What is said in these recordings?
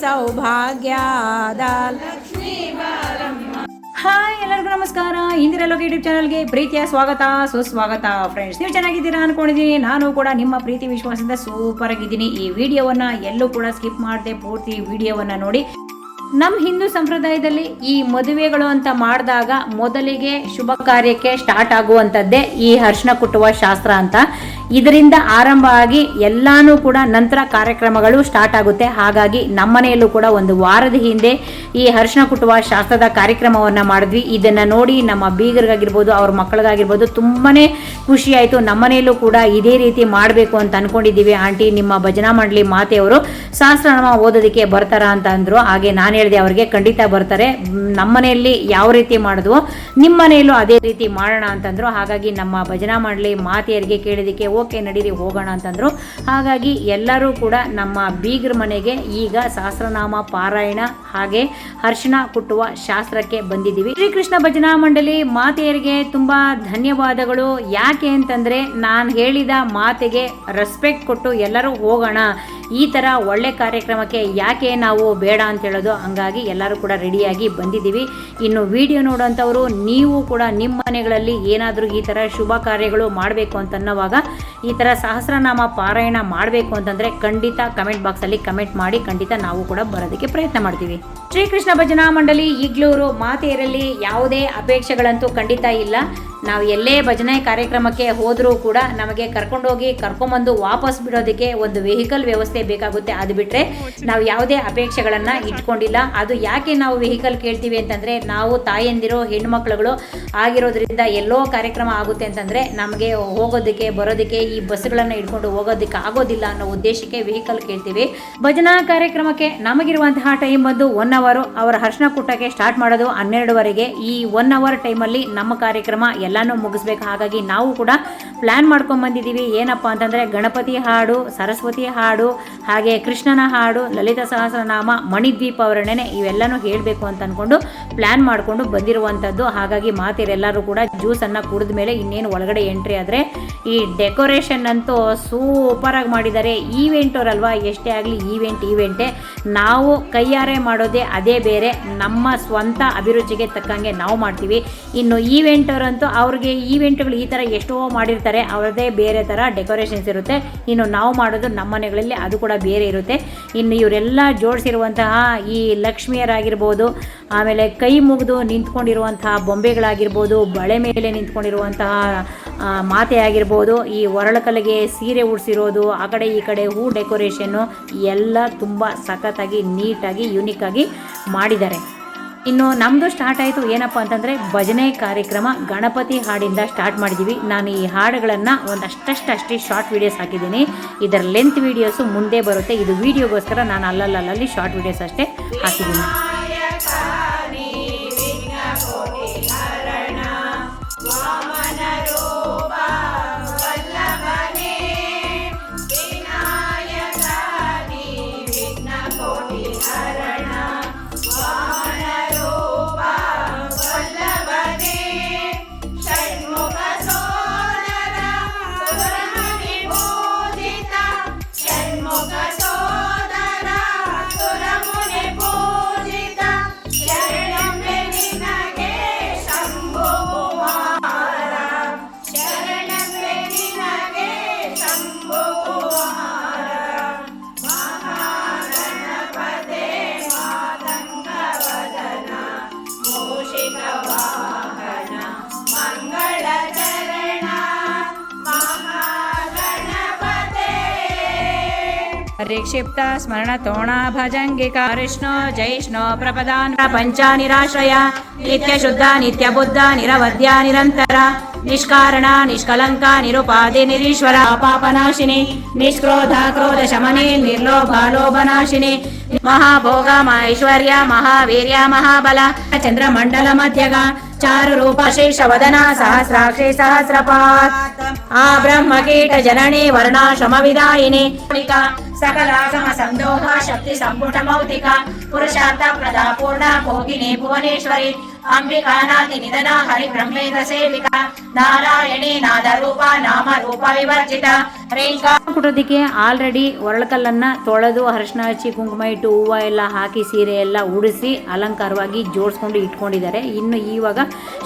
ಸೌಭಾಗ್ಯದ ಲಕ್ಷ್ಮೀ ಬಾರಮ್ಮ. ಹಾಯ್, ಎಲ್ಲರಿಗೂ ನಮಸ್ಕಾರ. ಇಂದಿರಲ್ಲೋಗಿ ಯೂಟ್ಯೂಬ್ ಚಾನಲ್ಗೆ ಪ್ರೀತಿಯ ಸ್ವಾಗತ, ಸುಸ್ವಾಗತ ಫ್ರೆಂಡ್ಸ್. ನೀವು ಚೆನ್ನಾಗಿದ್ದೀರಾ ಅನ್ಕೊಂಡಿದ್ದೀನಿ. ನಾನು ಕೂಡ ನಿಮ್ಮ ಪ್ರೀತಿ ವಿಶ್ವಾಸದಿಂದ ಸೂಪರ್ ಆಗಿದ್ದೀನಿ. ಈ ವಿಡಿಯೋವನ್ನು ಎಲ್ಲೂ ಕೂಡ ಸ್ಕಿಪ್ ಮಾಡದೆ ಪೂರ್ತಿ ವಿಡಿಯೋವನ್ನು ನೋಡಿ. ನಮ್ಮ ಹಿಂದೂ ಸಂಪ್ರದಾಯದಲ್ಲಿ ಈ ಮದುವೆಗಳು ಅಂತ ಮಾಡಿದಾಗ ಮೊದಲಿಗೆ ಶುಭ ಕಾರ್ಯಕ್ಕೆ ಸ್ಟಾರ್ಟ್ ಆಗುವಂಥದ್ದೇ ಈ ಅರಿಶಿನ ಕುಟ್ಟುವ ಶಾಸ್ತ್ರ ಅಂತ. ಇದರಿಂದ ಆರಂಭ ಆಗಿ ಎಲ್ಲಾನು ಕೂಡ ನಂತರ ಕಾರ್ಯಕ್ರಮಗಳು ಸ್ಟಾರ್ಟ್ ಆಗುತ್ತೆ. ಹಾಗಾಗಿ ನಮ್ಮನೆಯಲ್ಲೂ ಕೂಡ ಒಂದು ವಾರದ ಹಿಂದೆ ಈ ಅರಿಶಿನ ಕುಟ್ಟುವ ಶಾಸ್ತ್ರದ ಕಾರ್ಯಕ್ರಮವನ್ನು ಮಾಡಿದ್ವಿ. ಇದನ್ನು ನೋಡಿ ನಮ್ಮ ಬೀಗರಿಗಾಗಿರ್ಬೋದು, ಅವ್ರ ಮಕ್ಕಳಿಗಾಗಿರ್ಬೋದು ತುಂಬಾ ಖುಷಿ ಆಯಿತು. ನಮ್ಮನೆಯಲ್ಲೂ ಕೂಡ ಇದೇ ರೀತಿ ಮಾಡಬೇಕು ಅಂತ ಅಂದ್ಕೊಂಡಿದ್ದೀವಿ. ಆಂಟಿ, ನಿಮ್ಮ ಭಜನಾ ಮಂಡಳಿ ಮಾತೆಯವರು ಸಹಸ್ರನಾಮ ಓದೋದಕ್ಕೆ ಬರ್ತಾರಾ ಅಂತ ಅಂದರು. ಹಾಗೆ ನಾನು ಹೇಳಿದೆ ಅವರಿಗೆ, ಖಂಡಿತ ಬರ್ತಾರೆ. ನಮ್ಮನೆಯಲ್ಲಿ ಯಾವ ರೀತಿ ಮಾಡಿದ್ವೋ ನಿಮ್ಮ ಮನೆಯಲ್ಲೂ ಅದೇ ರೀತಿ ಮಾಡೋಣ ಅಂತಂದರು. ಹಾಗಾಗಿ ನಮ್ಮ ಭಜನಾ ಮಂಡಳಿ ಮಾತೆಯರಿಗೆ ಕೇಳಿದಕ್ಕೆ ಓಕೆ ನಡೀರಿ ಹೋಗೋಣ ಅಂತಂದ್ರು. ಹಾಗಾಗಿ ಎಲ್ಲರೂ ಕೂಡ ನಮ್ಮ ಬೀಗರ ಮನೆಗೆ ಈಗ ಸಹಸ್ರನಾಮ ಪಾರಾಯಣ ಹಾಗೆ ಅರಿಶಿನ ಕುಟ್ಟುವ ಶಾಸ್ತ್ರಕ್ಕೆ ಬಂದಿದ್ದೀವಿ. ಶ್ರೀಕೃಷ್ಣ ಭಜನಾ ಮಂಡಳಿ ಮಾತೆಯರಿಗೆ ತುಂಬಾ ಧನ್ಯವಾದಗಳು. ಯಾಕೆ ಅಂತಂದ್ರೆ ನಾನು ಹೇಳಿದ ಮಾತೆಗೆ ರೆಸ್ಪೆಕ್ಟ್ ಕೊಟ್ಟು ಎಲ್ಲರೂ ಹೋಗೋಣ, ಈ ಥರ ಒಳ್ಳೆ ಕಾರ್ಯಕ್ರಮಕ್ಕೆ ಯಾಕೆ ನಾವು ಬೇಡ ಅಂತ ಹೇಳೋದು. ಹಂಗಾಗಿ ಎಲ್ಲರೂ ಕೂಡ ರೆಡಿಯಾಗಿ ಬಂದಿದ್ದೀವಿ. ಇನ್ನು ವಿಡಿಯೋ ನೋಡೋಂಥವ್ರು ನೀವು ಕೂಡ ನಿಮ್ಮ ಮನೆಗಳಲ್ಲಿ ಏನಾದರೂ ಈ ಥರ ಶುಭ ಕಾರ್ಯಗಳು ಮಾಡಬೇಕು ಅಂತನ್ನೋವಾಗ, ಈ ಥರ ಸಹಸ್ರನಾಮ ಪಾರಾಯಣ ಮಾಡಬೇಕು ಅಂತಂದರೆ ಖಂಡಿತ ಕಮೆಂಟ್ ಬಾಕ್ಸಲ್ಲಿ ಕಮೆಂಟ್ ಮಾಡಿ. ಖಂಡಿತ ನಾವು ಕೂಡ ಬರೋದಕ್ಕೆ ಪ್ರಯತ್ನ ಮಾಡ್ತೀವಿ. ಶ್ರೀಕೃಷ್ಣ ಭಜನಾ ಮಂಡಳಿ ಈಗ್ಲೂರು ಮಾತೆಯರಲ್ಲಿ ಯಾವುದೇ ಅಪೇಕ್ಷೆಗಳಂತೂ ಖಂಡಿತ ಇಲ್ಲ. ನಾವು ಎಲ್ಲೇ ಭಜನೆ ಕಾರ್ಯಕ್ರಮಕ್ಕೆ ಹೋದರೂ ಕೂಡ ನಮಗೆ ಕರ್ಕೊಂಡೋಗಿ ಕರ್ಕೊಂಬಂದು ವಾಪಸ್ ಬಿಡೋದಕ್ಕೆ ಒಂದು ವೆಹಿಕಲ್ ವ್ಯವಸ್ಥೆ ಬೇಕಾಗುತ್ತೆ. ಅದು ಬಿಟ್ಟರೆ ನಾವು ಯಾವುದೇ ಅಪೇಕ್ಷೆಗಳನ್ನು ಇಟ್ಕೊಂಡಿಲ್ಲ. ಅದು ಯಾಕೆ ನಾವು ವೆಹಿಕಲ್ ಕೇಳ್ತೀವಿ ಅಂತಂದರೆ, ನಾವು ತಾಯಂದಿರೋ ಹೆಣ್ಮಕ್ಳುಗಳು ಆಗಿರೋದ್ರಿಂದ ಎಲ್ಲೋ ಕಾರ್ಯಕ್ರಮ ಆಗುತ್ತೆ ಅಂತಂದರೆ ನಮಗೆ ಹೋಗೋದಕ್ಕೆ ಬರೋದಕ್ಕೆ ಈ ಬಸ್ಗಳನ್ನು ಇಟ್ಕೊಂಡು ಹೋಗೋದಕ್ಕೆ ಆಗೋದಿಲ್ಲ ಅನ್ನೋ ಉದ್ದೇಶಕ್ಕೆ ವೆಹಿಕಲ್ ಕೇಳ್ತೀವಿ. ಭಜನಾ ಕಾರ್ಯಕ್ರಮಕ್ಕೆ ನಮಗಿರುವಂತಹ ಟೈಮ್ ಬಂದು 1 ಅವರ್. ಅವರ ಅರಿಶಿನ ಕುಟ್ಟಕ್ಕೆ ಸ್ಟಾರ್ಟ್ ಮಾಡೋದು 12ವರೆಗೆ. ಈ 1 ಅವರ್ ಟೈಮಲ್ಲಿ ನಮ್ಮ ಕಾರ್ಯಕ್ರಮ ಎಲ್ಲಾನು ಮುಗಿಸ್ಬೇಕು. ಹಾಗಾಗಿ ನಾವು ಕೂಡ ಪ್ಲ್ಯಾನ್ ಮಾಡ್ಕೊಂಡು ಬಂದಿದ್ದೀವಿ. ಏನಪ್ಪ ಅಂತಂದರೆ, ಗಣಪತಿ ಹಾಡು, ಸರಸ್ವತಿ ಹಾಡು, ಹಾಗೆ ಕೃಷ್ಣನ ಹಾಡು, ಲಲಿತ ಸಹಸ್ರನಾಮ, ಮಣಿದ್ವೀಪ ವರ್ಣನೆ ಇವೆಲ್ಲನೂ ಹೇಳಬೇಕು ಅಂತ ಅಂದ್ಕೊಂಡು ಪ್ಲ್ಯಾನ್ ಮಾಡಿಕೊಂಡು ಬಂದಿರುವಂಥದ್ದು. ಹಾಗಾಗಿ ಮಾತೆಯರೆಲ್ಲರೂ ಕೂಡ ಜ್ಯೂಸನ್ನು ಕುಡಿದ ಮೇಲೆ ಇನ್ನೇನು ಒಳಗಡೆ ಎಂಟ್ರಿ ಆದರೆ, ಈ ಡೆಕೋರೇಷನ್ ಅಂತೂ ಸೂಪರಾಗಿ ಮಾಡಿದ್ದಾರೆ. ಈವೆಂಟವ್ರಲ್ವಾ, ಎಷ್ಟೇ ಆಗಲಿ ಈವೆಂಟೇ. ನಾವು ಕೈಯಾರೆ ಮಾಡೋದೇ ಅದೇ ಬೇರೆ. ನಮ್ಮ ಸ್ವಂತ ಅಭಿರುಚಿಗೆ ತಕ್ಕಂಗೆ ನಾವು ಮಾಡ್ತೀವಿ. ಇನ್ನು ಈವೆಂಟವ್ರಂತೂ ಅವ್ರಿಗೆ ಈವೆಂಟ್ಗಳು ಈ ಥರ ಎಷ್ಟೋ ಮಾಡಿರ್ತಾರೆ, ಅವ್ರದ್ದೇ ಬೇರೆ ಥರ ಡೆಕೋರೇಷನ್ಸ್ ಇರುತ್ತೆ. ಇನ್ನು ನಾವು ಮಾಡೋದು ನಮ್ಮ ಮನೆಗಳಲ್ಲಿ ಅದು ಕೂಡ ಬೇರೆ ಇರುತ್ತೆ. ಇನ್ನು ಇವರೆಲ್ಲ ಜೋಡಿಸಿರುವಂತಹ ಈ ಲಕ್ಷ್ಮಿಯರಾಗಿರ್ಬೋದು, ಆಮೇಲೆ ಕೈ ಮುಗಿದು ನಿಂತ್ಕೊಂಡಿರುವಂತಹ ಬೊಂಬೆಗಳಾಗಿರ್ಬೋದು, ಬಳೆ ಮೇಲೆ ನಿಂತ್ಕೊಂಡಿರುವಂತಹ ಮಾತೆ ಆಗಿರ್ಬೋದು, ಈ ಒರಳಕಲ್ಲಿಗೆ ಸೀರೆ ಉಡಿಸಿರೋದು, ಆ ಕಡೆ ಈ ಕಡೆ ಹೂ ಡೆಕೋರೇಷನ್ನು ಎಲ್ಲ ತುಂಬ ಸಖತ್ತಾಗಿ ನೀಟಾಗಿ ಯೂನಿಕ್ಕಾಗಿ ಮಾಡಿದ್ದಾರೆ. ಇನ್ನು ನಮ್ಮದು ಸ್ಟಾರ್ಟ್ ಆಯಿತು ಏನಪ್ಪ ಅಂತಂದರೆ, ಭಜನೆ ಕಾರ್ಯಕ್ರಮ ಗಣಪತಿ ಹಾಡಿಂದ ಸ್ಟಾರ್ಟ್ ಮಾಡಿದ್ದೀವಿ. ನಾನು ಈ ಹಾಡುಗಳನ್ನು ಅಷ್ಟೇ ಶಾರ್ಟ್ ವೀಡಿಯೋಸ್ ಹಾಕಿದ್ದೀನಿ. ಇದರ ಲೆಂತ್ ವೀಡಿಯೋಸು ಮುಂದೆ ಬರುತ್ತೆ. ಇದು ವೀಡಿಯೋಗೋಸ್ಕರ ನಾನು ಅಲ್ಲಲ್ಲಿ ಶಾರ್ಟ್ ವೀಡಿಯೋಸ್ ಅಷ್ಟೇ ಹಾಕಿದ್ದೀನಿ. ಕ್ಷಿಪ್ತ ಸ್ಮರಣ ತೋಣ ಭಜಂಗಿಕ ಹರಿಷ್ಣೋ ಜೈಷ್ಣೋ ಪ್ರಪದಾನ್ ಪಂಚ ನಿರಾಶ್ರಯ ನಿತ್ಯ ಶುದ್ಧ ನಿತ್ಯ ಬುದ್ಧ ನಿರವಧ್ಯ ನಿರಂತರ ನಿಷ್ಕಾರಣ ನಿಷ್ಕಲಂಕ ನಿರುಪಾದಿ ನಿರೀಶ್ವರ ಪಾಪನಾಶಿನಿ ನಿಷ್ಕ್ರೋಧ ಕ್ರೋಧ ಶಮನಿ ನಿರ್ಲೋಭ ಲೋಭನಾಶಿನಿ ಮಹಾಭೋಗ ಮಹೈಶ್ವರ್ಯ ಮಹಾವೀರ್ಯ ಮಹಾಬಲ ಚಂದ್ರಮಂಡಲ ಮಧ್ಯಗ ಚಾರು ರೂಪ ಶೇಷ ವದನ ಸಹಸ್ರಾಕ್ಷಿ ಸಹಸ್ರಪಾತ್ ಆ ಬ್ರಹ್ಮ ಕೀಟ ಜನನಿ ವರ್ಣಾಶ್ರಮ ವಿದಾಯಿನಿ ಸಕಲ ಸಮ ಸಂದೋಹ ಶಕ್ತಿ ಸಂಪುಟ ಮೌತಿಕ ಪುರುಷಾರ್ಥ ಪ್ರದಾ ಪೂರ್ಣ ಭೋಗಿನಿ ಭುವನೇಶ್ವರಿ ಅಂಬಿಕಾ ನಾತಿ ನಿಧನ ಹರಿ ಬ್ರಹ್ಮೇಂದ್ರ ಸೇವಿಕಾ ನಾರಾಯಣಿ ನಾದ ರೂಪ ನಾಮ ರೂಪ ವಿವರ್ಜಿತ ರೇಖಾ ಕುಟ್ಟೋದಕ್ಕೆ ಆಲ್ರೆಡಿ ಒರಳಕಲ್ಲನ್ನು ತೊಳೆದು ಅರಿಶಿನ ಹಚ್ಚಿ ಕುಂಕುಮ ಇಟ್ಟು ಹೂವು ಎಲ್ಲ ಹಾಕಿ ಸೀರೆ ಎಲ್ಲ ಉಡಿಸಿ ಅಲಂಕಾರವಾಗಿ ಜೋಡಿಸ್ಕೊಂಡು ಇಟ್ಕೊಂಡಿದ್ದಾರೆ. ಇನ್ನು ಇವಾಗ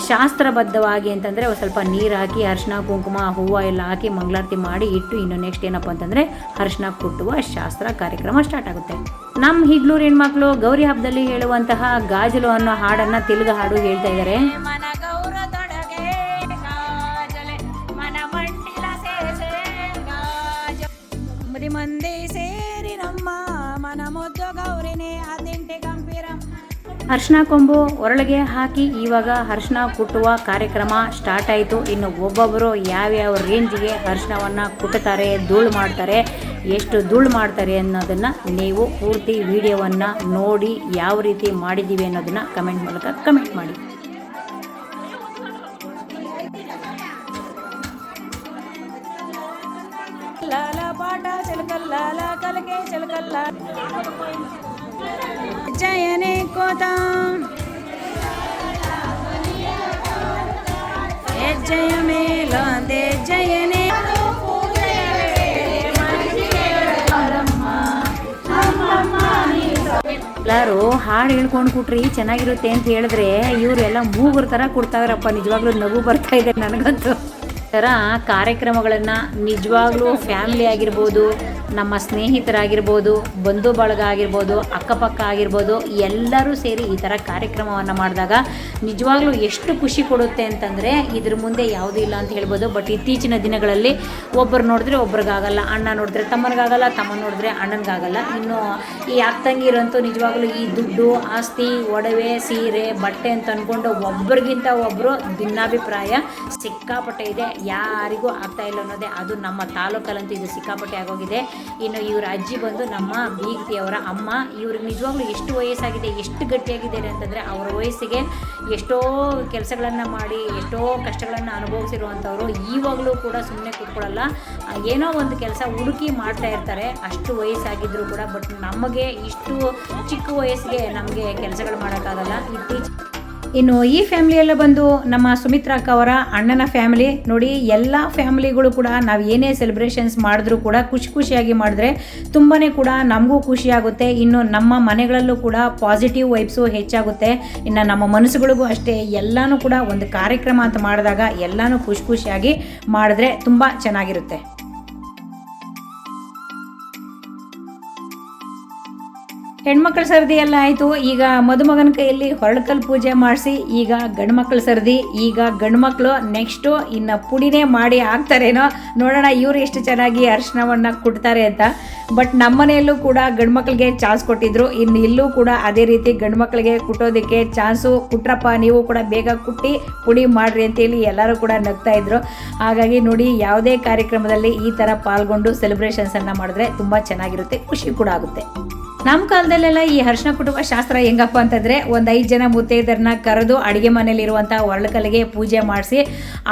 ಶಾಸ್ತ್ರಬದ್ಧವಾಗಿ ಅಂತಂದರೆ ಸ್ವಲ್ಪ ನೀರು ಹಾಕಿ ಅರಿಶಿನ ಕುಂಕುಮ ಹೂವು ಎಲ್ಲ ಹಾಕಿ ಮಂಗಳಾರತಿ ಮಾಡಿ ಇಟ್ಟು ಇನ್ನು ನೆಕ್ಸ್ಟ್ ಏನಪ್ಪ ಅಂತಂದರೆ ಅರಿಶಿನ ಕುಟ್ಟುವ ಶಾಸ್ತ್ರ ಕಾರ್ಯಕ್ರಮ ಸ್ಟಾರ್ಟ್ ಆಗುತ್ತೆ. ನಮ್ಮ ಹಿಗ್ಲೂರು ಹೆಣ್ಮಕ್ಳು ಗೌರಿ ಹಬ್ಬದಲ್ಲಿ ಹೇಳುವಂತಹ ಗಾಜಲು ಅನ್ನೋ ಹಾಡನ್ನು ತೆಲುಗು ಹಾಡು ಹೇಳ್ತಾ ಇದ್ದಾರೆ. ಮಂದಿ ಸೇರಿ ನಮ್ಮ ಮನ ಮುದ್ದು ಗೌರಿನೇ ಅದಿಂಟೆ ಗಂಭೀರ. ಅರಿಶಿನ ಕೊಂಬು ಒರಳಿಗೆ ಹಾಕಿ ಇವಾಗ ಅರಿಶಿನ ಕುಟ್ಟುವ ಕಾರ್ಯಕ್ರಮ ಸ್ಟಾರ್ಟ್ ಆಯಿತು. ಇನ್ನು ಒಬ್ಬೊಬ್ಬರು ಯಾವ್ಯಾವ ರೇಂಜಿಗೆ ಅರಿಶಿನವನ್ನು ಕುಟ್ಟುತ್ತಾರೆ, ಧೂಳು ಮಾಡ್ತಾರೆ, ಎಷ್ಟು ಧೂಳು ಮಾಡ್ತಾರೆ ಅನ್ನೋದನ್ನು ನೀವು ಪೂರ್ತಿ ವಿಡಿಯೋವನ್ನು ನೋಡಿ ಯಾವ ರೀತಿ ಮಾಡಿದ್ದೀವಿ ಅನ್ನೋದನ್ನು ಕಮೆಂಟ್ ಮೂಲಕ ಕಮೆಂಟ್ ಮಾಡಿ. ಪಾಠ ಚಿಲಕಲ್ಲ ಕಲಕೆ ಚಿಲಕಲ್ಲ ಜಯನೇ ಕೋತ ಜಯ ಮೇಲಂದೆ ಜಯನೇ. ಎಲ್ಲರೂ ಹಾಡು ಹೇಳ್ಕೊಂಡು ಕೊಟ್ರಿ ಚೆನ್ನಾಗಿರುತ್ತೆ ಅಂತ ಹೇಳಿದ್ರೆ ಇವರೆಲ್ಲ ಮೂಗುರ ಥರ ಕೊಡ್ತಾವ್ರಪ್ಪ. ನಿಜವಾಗ್ಲೂ ನಗು ಬರ್ತಾ ಇದೆ ನನಗಂತೂ. ಥರ ಕಾರ್ಯಕ್ರಮಗಳನ್ನು ನಿಜವಾಗ್ಲೂ ಫ್ಯಾಮಿಲಿ ಆಗಿರ್ಬೋದು, ನಮ್ಮ ಸ್ನೇಹಿತರಾಗಿರ್ಬೋದು, ಬಂಧು ಬಳಗ ಆಗಿರ್ಬೋದು, ಅಕ್ಕಪಕ್ಕ ಆಗಿರ್ಬೋದು, ಎಲ್ಲರೂ ಸೇರಿ ಈ ಥರ ಕಾರ್ಯಕ್ರಮವನ್ನು ಮಾಡಿದಾಗ ನಿಜವಾಗ್ಲೂ ಎಷ್ಟು ಖುಷಿ ಕೊಡುತ್ತೆ ಅಂತಂದರೆ ಇದ್ರ ಮುಂದೆ ಯಾವುದೂ ಇಲ್ಲ ಅಂತ ಹೇಳ್ಬೋದು. ಬಟ್ ಇತ್ತೀಚಿನ ದಿನಗಳಲ್ಲಿ ಒಬ್ಬರು ನೋಡಿದ್ರೆ ಒಬ್ರಿಗಾಗಲ್ಲ, ಅಣ್ಣ ನೋಡಿದ್ರೆ ತಮ್ಮನಿಗಾಗಲ್ಲ, ತಮ್ಮ ನೋಡಿದ್ರೆ ಅಣ್ಣನಿಗಾಗಲ್ಲ. ಇನ್ನು ಈ ಅಕ್ಕಂಗಿರಂತೂ ನಿಜವಾಗ್ಲೂ ಈ ದುಡ್ಡು, ಆಸ್ತಿ, ಒಡವೆ, ಸೀರೆ, ಬಟ್ಟೆ ಅಂತ ಅಂದ್ಕೊಂಡು ಒಬ್ಬರಿಗಿಂತ ಒಬ್ಬರು ಭಿನ್ನಾಭಿಪ್ರಾಯ ಸಿಕ್ಕಾಪಟ್ಟೆ ಇದೆ. ಯಾರಿಗೂ ಆಗ್ತಾ ಇಲ್ಲ ಅನ್ನೋದೇ ಅದು. ನಮ್ಮ ತಾಲೂಕಲ್ಲಂತೂ ಇದು ಸಿಕ್ಕಾಪಟ್ಟೆ ಆಗೋಗಿದೆ. ಇನ್ನು ಇವರ ಅಜ್ಜಿ ಬಂದು ನಮ್ಮ ಬೀಗತಿಯವರ ಅಮ್ಮ. ಇವ್ರಿಗೆ ನಿಜವಾಗ್ಲೂ ಎಷ್ಟು ವಯಸ್ಸಾಗಿದೆ, ಎಷ್ಟು ಗಟ್ಟಿಯಾಗಿದ್ದಾರೆ ಅಂತಂದರೆ ಅವರ ವಯಸ್ಸಿಗೆ ಎಷ್ಟೋ ಕೆಲಸಗಳನ್ನು ಮಾಡಿ ಎಷ್ಟೋ ಕಷ್ಟಗಳನ್ನು ಅನುಭವಿಸಿರುವಂಥವ್ರು ಈವಾಗಲೂ ಕೂಡ ಸುಮ್ಮನೆ ಕೂತ್ಕೊಳ್ಳಲ್ಲ, ಏನೋ ಒಂದು ಕೆಲಸ ಹುಡುಕಿ ಮಾಡ್ತಾ ಇರ್ತಾರೆ. ಅಷ್ಟು ವಯಸ್ಸಾಗಿದ್ದರೂ ಕೂಡ. ಬಟ್ ನಮಗೆ ಇಷ್ಟು ಚಿಕ್ಕ ವಯಸ್ಸಿಗೆ ನಮಗೆ ಕೆಲಸಗಳು ಮಾಡೋಕ್ಕಾಗಲ್ಲ. ಇನ್ನು ಈ ಫ್ಯಾಮಿಲಿಯೆಲ್ಲ ಬಂದು ನಮ್ಮ ಸುಮಿತ್ರಾ ಅಕ್ಕ ಅವರ ಅಣ್ಣನ ಫ್ಯಾಮಿಲಿ. ನೋಡಿ, ಎಲ್ಲ ಫ್ಯಾಮಿಲಿಗಳು ಕೂಡ ನಾವು ಏನೇ ಸೆಲೆಬ್ರೇಷನ್ಸ್ ಮಾಡಿದ್ರೂ ಕೂಡ ಖುಷಿಯಾಗಿ ಮಾಡಿದ್ರೆ ತುಂಬಾ ಕೂಡ ನಮಗೂ ಖುಷಿಯಾಗುತ್ತೆ. ಇನ್ನು ನಮ್ಮ ಮನೆಗಳಲ್ಲೂ ಕೂಡ ಪಾಸಿಟಿವ್ ವೈಬ್ಸು ಹೆಚ್ಚಾಗುತ್ತೆ. ಇನ್ನು ನಮ್ಮ ಮನಸ್ಸುಗಳಿಗೂ ಅಷ್ಟೇ. ಎಲ್ಲನೂ ಕೂಡ ಒಂದು ಕಾರ್ಯಕ್ರಮ ಅಂತ ಮಾಡಿದಾಗ ಎಲ್ಲನೂ ಖುಷಿಯಾಗಿ ಮಾಡಿದ್ರೆ ತುಂಬ ಚೆನ್ನಾಗಿರುತ್ತೆ. ಹೆಣ್ಮಕ್ಳ ಸರದಿ ಎಲ್ಲ ಆಯಿತು. ಈಗ ಮದುಮಗನ ಕೈಯಲ್ಲಿ ಹೊರಳಕಲ್ ಪೂಜೆ ಮಾಡಿಸಿ ಈಗ ಗಂಡು ಮಕ್ಕಳ ಸರದಿ. ಈಗ ಗಂಡು ಮಕ್ಕಳು ನೆಕ್ಸ್ಟು ಇನ್ನು ಪುಡಿನೇ ಮಾಡಿ ಹಾಕ್ತಾರೇನೋ ನೋಡೋಣ ಇವರು ಎಷ್ಟು ಚೆನ್ನಾಗಿ ಅರಿಶಿನವನ್ನು ಕುಟ್ತಾರೆ ಅಂತ. ಬಟ್ ನಮ್ಮ ಮನೆಯಲ್ಲೂ ಕೂಡ ಗಂಡು ಮಕ್ಕಳಿಗೆ ಚಾನ್ಸ್ ಕೊಟ್ಟಿದ್ರು. ಇನ್ನು ಇಲ್ಲೂ ಕೂಡ ಅದೇ ರೀತಿ ಗಂಡು ಮಕ್ಕಳಿಗೆ ಕುಟ್ಟೋದಕ್ಕೆ ಚಾನ್ಸು. ಕುಟ್ರಪ್ಪ ನೀವು ಕೂಡ ಬೇಗ ಕುಟ್ಟಿ ಪುಡಿ ಮಾಡಿರಿ ಅಂತೇಳಿ ಎಲ್ಲರೂ ಕೂಡ ನಗ್ತಾ ಇದ್ರು. ಹಾಗಾಗಿ ನೋಡಿ, ಯಾವುದೇ ಕಾರ್ಯಕ್ರಮದಲ್ಲಿ ಈ ಥರ ಪಾಲ್ಗೊಂಡು ಸೆಲೆಬ್ರೇಷನ್ಸನ್ನು ಮಾಡಿದ್ರೆ ತುಂಬ ಚೆನ್ನಾಗಿರುತ್ತೆ, ಖುಷಿ ಕೂಡ ಆಗುತ್ತೆ. ನಮ್ಮ ಕಾಲದಲ್ಲೆಲ್ಲ ಈ ಅರಿಶಿನ ಕುಟುಂಬ ಶಾಸ್ತ್ರ ಹೆಂಗಪ್ಪ ಅಂತಂದರೆ ಒಂದು 5 ಜನ ಮುತ್ತೈದರನ್ನ ಕರೆದು ಅಡುಗೆ ಮನೇಲಿರುವಂಥ ಒರಳಕಲ್ಲಿಗೆ ಪೂಜೆ ಮಾಡಿಸಿ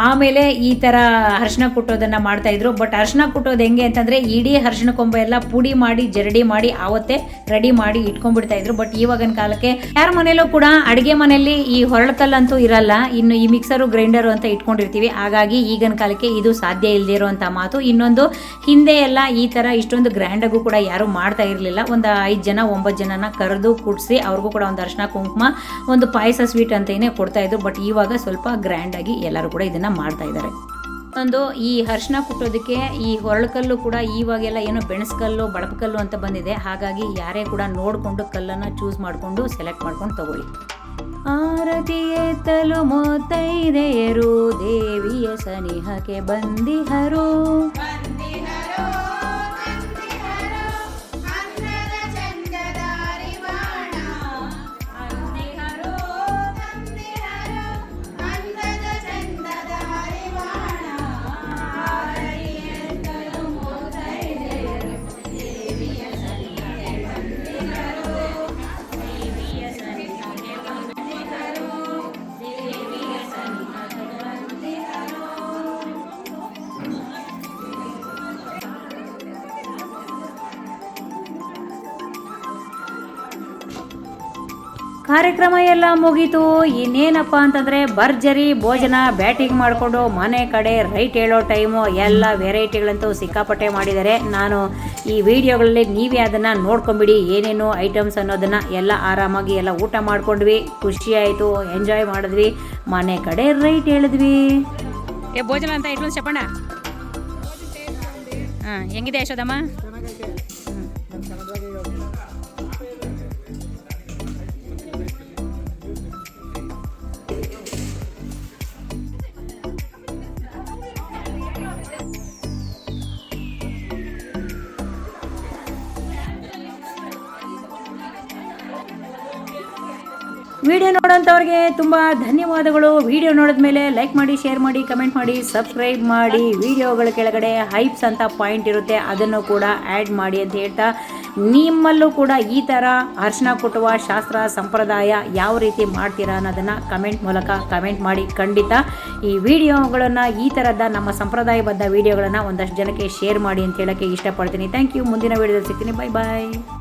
ಆಮೇಲೆ ಈ ಥರ ಅರಿಶಿನ ಕುಟ್ಟೋದನ್ನು ಮಾಡ್ತಾಯಿದ್ರು. ಬಟ್ ಅರಿಶಿನ ಕುಟ್ಟೋದು ಹೆಂಗೆ ಅಂತಂದರೆ ಇಡೀ ಅರಿಶಿನ ಕೊಂಬ ಎಲ್ಲ ಪುಡಿ ಮಾಡಿ ಜರಡಿ ಮಾಡಿ ಆವತ್ತೇ ರೆಡಿ ಮಾಡಿ ಇಟ್ಕೊಂಡ್ಬಿಡ್ತಾಯಿದ್ರು. ಬಟ್ ಇವಾಗಿನ ಕಾಲಕ್ಕೆ ಯಾರ ಮನೇಲೂ ಕೂಡ ಅಡುಗೆ ಮನೆಯಲ್ಲಿ ಈ ಹೊರಳಕಲ್ಲಂತೂ ಇರಲ್ಲ. ಇನ್ನು ಈ ಮಿಕ್ಸರು ಗ್ರೈಂಡರು ಅಂತ ಇಟ್ಕೊಂಡಿರ್ತೀವಿ. ಹಾಗಾಗಿ ಈಗಿನ ಕಾಲಕ್ಕೆ ಇದು ಸಾಧ್ಯ ಇಲ್ಲದೆ ಇರುವಂಥ ಮಾತು. ಇನ್ನೊಂದು, ಹಿಂದೆ ಎಲ್ಲ ಈ ಥರ ಇಷ್ಟೊಂದು ಗ್ರ್ಯಾಂಡಾಗೂ ಕೂಡ ಯಾರೂ ಮಾಡ್ತಾ ಇರಲಿಲ್ಲ. ಒಂದು 5 ಜನ 9 ಜನನ ಕರೆದು ಕುಡಿಸಿ ಅವ್ರಿಗೂ ಕೂಡ ಒಂದು ಅರಿಶಿನ ಕುಂಕುಮ, ಒಂದು ಪಾಯಸ, ಸ್ವೀಟ್ ಅಂತೇನೆ ಕೊಡ್ತಾಯಿದ್ರು. ಬಟ್ ಇವಾಗ ಸ್ವಲ್ಪ ಗ್ರ್ಯಾಂಡಾಗಿ ಎಲ್ಲರೂ ಕೂಡ ಇದನ್ನು ಮಾಡ್ತಾ ಇದ್ದಾರೆ. ಒಂದು ಈ ಅರಿಶಿನ ಕುಟ್ಟೋದಕ್ಕೆ ಈ ಹೊರಳಕಲ್ಲು ಕೂಡ ಇವಾಗೆಲ್ಲ ಏನೋ ಬೆಣಸ್ಕಲ್ಲು, ಬಳಪಕಲ್ಲು ಅಂತ ಬಂದಿದೆ. ಹಾಗಾಗಿ ಯಾರೇ ಕೂಡ ನೋಡಿಕೊಂಡು ಕಲ್ಲನ್ನು ಚೂಸ್ ಮಾಡಿಕೊಂಡು ಸೆಲೆಕ್ಟ್ ಮಾಡ್ಕೊಂಡು ತಗೊಳ್ಳಿ. ಆರತಿ ಎತ್ತಲು ಮುತ್ತೈದೆಯರು ದೇವಿಯ ಸನಿಹಕ್ಕೆ ಬಂದಿಹರು. ಕಾರ್ಯಕ್ರಮ ಎಲ್ಲ ಮುಗೀತು. ಇನ್ನೇನಪ್ಪ ಅಂತಂದರೆ ಭರ್ಜರಿ ಭೋಜನ, ಬ್ಯಾಟಿಂಗ್ ಮಾಡಿಕೊಂಡು ಮನೆ ಕಡೆ ರೈಟ್ ಹೇಳೋ ಟೈಮು. ಎಲ್ಲ ವೆರೈಟಿಗಳಂತೂ ಸಿಕ್ಕಾಪಟ್ಟೆ ಮಾಡಿದ್ದಾರೆ. ನಾನು ಈ ವಿಡಿಯೋಗಳಲ್ಲಿ ನೀವೇ ಅದನ್ನು ನೋಡ್ಕೊಂಬಿಡಿ, ಏನೇನು ಐಟಮ್ಸ್ ಅನ್ನೋದನ್ನು. ಎಲ್ಲ ಆರಾಮಾಗಿ ಎಲ್ಲ ಊಟ ಮಾಡ್ಕೊಂಡ್ವಿ, ಖುಷಿ ಆಯಿತು, ಎಂಜಾಯ್ ಮಾಡಿದ್ವಿ, ಮನೆ ಕಡೆ ರೈಟ್ ಹೇಳಿದ್ವಿ. ಭೋಜನ ಅಂತ ಇಟ್ಲು ಚಪ್ಪಣ್ಣ. ಹಾಂ, ಹೆಂಗಿದೆ ಯಶೋದಮ್ಮ? ವಿಡಿಯೋ ನೋಡೋಂಥವ್ರಿಗೆ ತುಂಬ ಧನ್ಯವಾದಗಳು. ವಿಡಿಯೋ ನೋಡಿದ ಮೇಲೆ ಲೈಕ್ ಮಾಡಿ, ಶೇರ್ ಮಾಡಿ, ಕಮೆಂಟ್ ಮಾಡಿ, ಸಬ್ಸ್ಕ್ರೈಬ್ ಮಾಡಿ. ವಿಡಿಯೋಗಳ ಕೆಳಗಡೆ ಹೈಪ್ಸ್ ಅಂತ ಪಾಯಿಂಟ್ ಇರುತ್ತೆ, ಅದನ್ನು ಕೂಡ ಆ್ಯಡ್ ಮಾಡಿ ಅಂತ ಹೇಳ್ತಾ, ನಿಮ್ಮಲ್ಲೂ ಕೂಡ ಈ ಥರ ಅರಿಶಿನ ಕುಟ್ಟುವ ಶಾಸ್ತ್ರ ಸಂಪ್ರದಾಯ ಯಾವ ರೀತಿ ಮಾಡ್ತೀರಾ ಅನ್ನೋದನ್ನು ಕಮೆಂಟ್ ಮೂಲಕ ಕಮೆಂಟ್ ಮಾಡಿ. ಖಂಡಿತ ಈ ವಿಡಿಯೋಗಳನ್ನು, ಈ ಥರದ ನಮ್ಮ ಸಂಪ್ರದಾಯಬದ್ಧ ವಿಡಿಯೋಗಳನ್ನು ಒಂದಷ್ಟು ಜನಕ್ಕೆ ಶೇರ್ ಮಾಡಿ ಅಂತ ಹೇಳೋಕ್ಕೆ ಇಷ್ಟಪಡ್ತೀನಿ. Thank you. ಮುಂದಿನ ವಿಡಿಯೋದಲ್ಲಿ ಸಿಗ್ತೀನಿ. ಬಾಯ್ ಬಾಯ್.